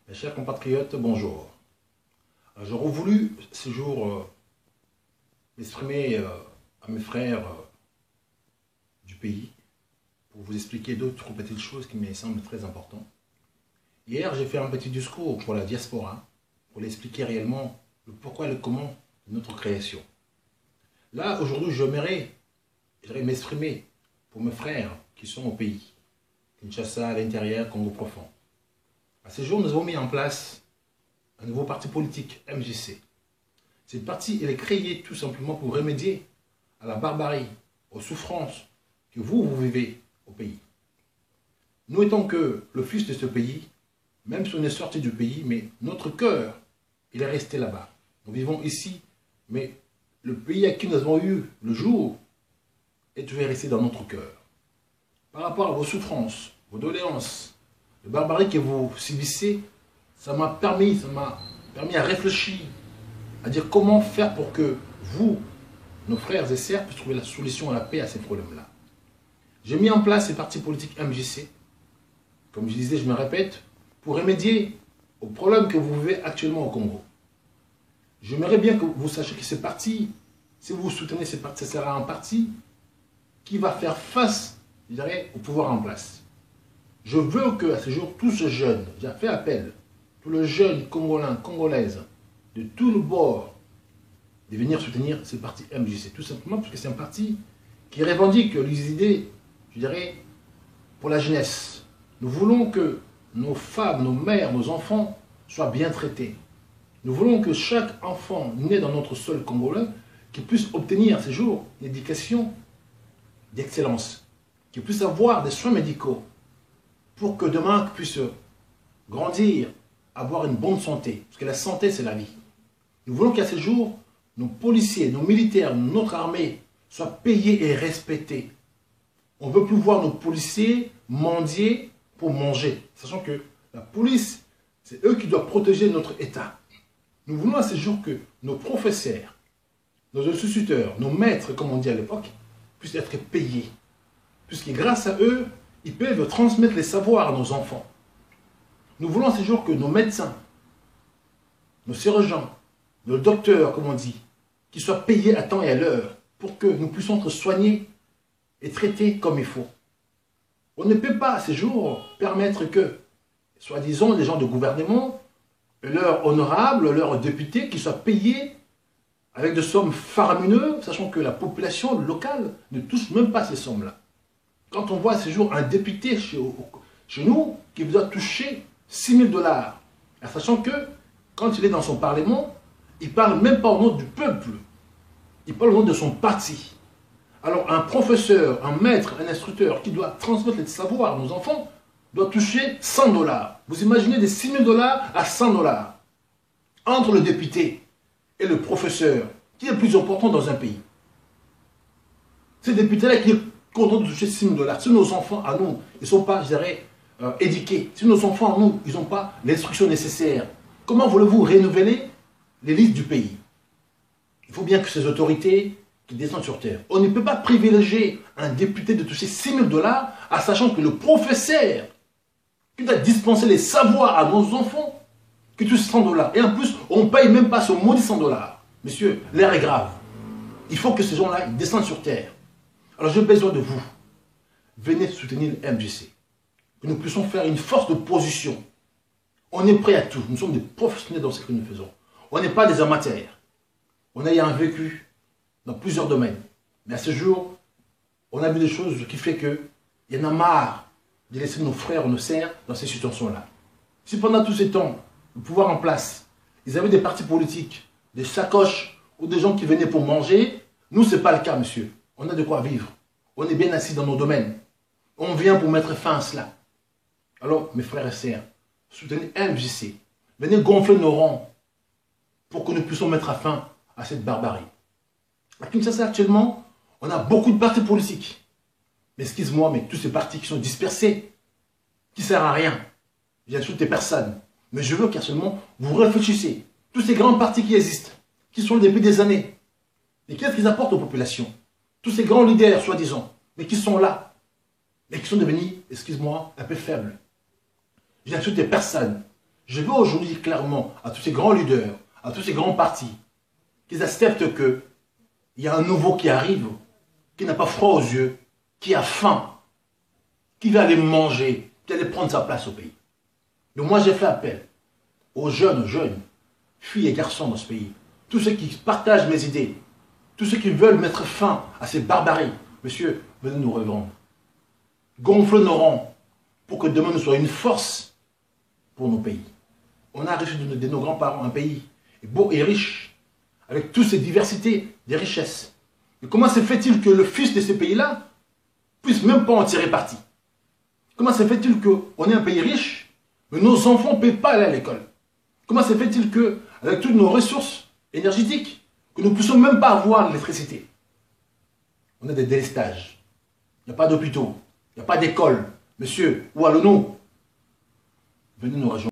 Mes chers compatriotes, bonjour. J'aurais voulu ce jour m'exprimer à mes frères du pays pour vous expliquer d'autres petites choses qui me semblent très importantes. Hier, j'ai fait un petit discours pour la diaspora, pour l'expliquer réellement le pourquoi et le comment de notre création. Là, aujourd'hui, j'aimerais m'exprimer pour mes frères qui sont au pays, Kinshasa, à l'intérieur, Congo profond. À ce jour, nous avons mis en place un nouveau parti politique, MJC. Cette parti, elle est créée tout simplement pour remédier à la barbarie, aux souffrances que vous vivez au pays. Nous étant que le fils de ce pays, même si on est sorti du pays, mais notre cœur, il est resté là-bas. Nous vivons ici, mais le pays à qui nous avons eu le jour est toujours resté dans notre cœur. Par rapport à vos souffrances, vos doléances, la barbarie que vous subissez, ça m'a permis à réfléchir, à dire comment faire pour que vous, nos frères et sœurs, puissent trouver la solution à la paix à ces problèmes-là. J'ai mis en place ces partis politiques MJC, comme je disais, je me répète, pour remédier aux problèmes que vous vivez actuellement au Congo. J'aimerais bien que vous sachiez que ces partis, si vous soutenez ces partis, ce sera un parti qui va faire face, je dirais, au pouvoir en place. Je veux qu'à ce jour, tous ces jeunes, j'ai fait appel, tous les jeunes Congolais, Congolaises, de tout le bord, de venir soutenir ce parti MJC. Tout simplement parce que c'est un parti qui revendique les idées, je dirais, pour la jeunesse. Nous voulons que nos femmes, nos mères, nos enfants soient bien traités. Nous voulons que chaque enfant né dans notre sol congolais qui puisse obtenir à ce jour une éducation d'excellence, qui puisse avoir des soins médicaux, pour que demain puisse grandir, avoir une bonne santé. Parce que la santé, c'est la vie. Nous voulons qu'à ce jour, nos policiers, nos militaires, notre armée soient payés et respectés. On ne veut plus voir nos policiers mendier pour manger. Sachant que la police, c'est eux qui doivent protéger notre État. Nous voulons à ce jour que nos professeurs, nos instituteurs, nos maîtres, comme on dit à l'époque, puissent être payés. Puisque grâce à eux, ils peuvent transmettre les savoirs à nos enfants. Nous voulons à ce jour que nos médecins, nos chirurgiens, nos docteurs, comme on dit, qu'ils soient payés à temps et à l'heure pour que nous puissions être soignés et traités comme il faut. On ne peut pas à ce jour permettre que, soi-disant, les gens de gouvernement, leurs honorables, leurs députés, qu'ils soient payés avec des sommes faramineuses, sachant que la population locale ne touche même pas ces sommes-là. Quand on voit ce jour un député chez nous qui doit toucher 6 000 $, sachant que quand il est dans son parlement, il ne parle même pas au nom du peuple, il parle au nom de son parti. Alors un professeur, un maître, un instructeur qui doit transmettre les savoirs à nos enfants doit toucher 100 $. Vous imaginez des 6 000 $ à 100 $. Entre le député et le professeur, qui est le plus important dans un pays? Ce député-là qui est content de toucher 6 000 $. Si nos enfants à nous, ils ne sont pas, je dirais, éduqués, si nos enfants à nous, ils n'ont pas l'instruction nécessaire, comment voulez-vous renouveler les listes du pays? Il faut bien que ces autorités qui descendent sur terre. On ne peut pas privilégier un député de toucher 6 000 $, en sachant que le professeur qui doit dispenser les savoirs à nos enfants, qui touche 100 $. Et en plus, on ne paye même pas ce maudit 100 $. Monsieur, l'air est grave. Il faut que ces gens-là descendent sur terre. Alors j'ai besoin de vous. Venez soutenir le MJC. Que nous puissions faire une force de position. On est prêt à tout. Nous sommes des professionnels dans ce que nous faisons. On n'est pas des amateurs. On a eu un vécu dans plusieurs domaines. Mais à ce jour, on a vu des choses qui font qu'il y en a marre de laisser nos frères ou nos sœurs dans ces situations-là. Si pendant tous ces temps, le pouvoir en place, ils avaient des partis politiques, des sacoches ou des gens qui venaient pour manger, nous, ce n'est pas le cas, monsieur. On a de quoi vivre. On est bien assis dans nos domaines. On vient pour mettre fin à cela. Alors, mes frères et sœurs, soutenez MJC. Venez gonfler nos rangs pour que nous puissions mettre fin à cette barbarie. À Kinshasa, actuellement, on a beaucoup de partis politiques. Mais excuse-moi, mais tous ces partis qui sont dispersés, qui ne servent à rien, j'insulte des personnes. Mais je veux qu'actuellement, vous réfléchissiez. Tous ces grands partis qui existent, qui sont depuis des années, et qu'est-ce qu'ils apportent aux populations? Tous ces grands leaders, soi-disant, mais qui sont là, mais qui sont devenus, excuse-moi, un peu faibles. J'insulte des personnes. Je veux aujourd'hui clairement à tous ces grands leaders, à tous ces grands partis, qu'ils acceptent qu'il y a un nouveau qui arrive, qui n'a pas froid aux yeux, qui a faim, qui va aller manger, qui va aller prendre sa place au pays. Donc moi j'ai fait appel aux jeunes, filles et garçons dans ce pays, tous ceux qui partagent mes idées, tous ceux qui veulent mettre fin à ces barbaries. Monsieur, venez nous rejoindre. Gonflez nos rangs pour que demain nous soyons une force pour nos pays. On a hérité de nos grands-parents un pays beau et riche, avec toutes ces diversités, des richesses. Mais comment se fait-il que le fils de ces pays-là puisse même pas en tirer parti? Comment se fait-il qu'on ait un pays riche, mais nos enfants ne paient pas aller à l'école? Comment se fait-il que, avec toutes nos ressources énergétiques, que nous ne puissions même pas avoir l'électricité? On a des délestages. Il n'y a pas d'hôpitaux, il n'y a pas d'école. Monsieur, où allons-nous? Venez nous rejoindre.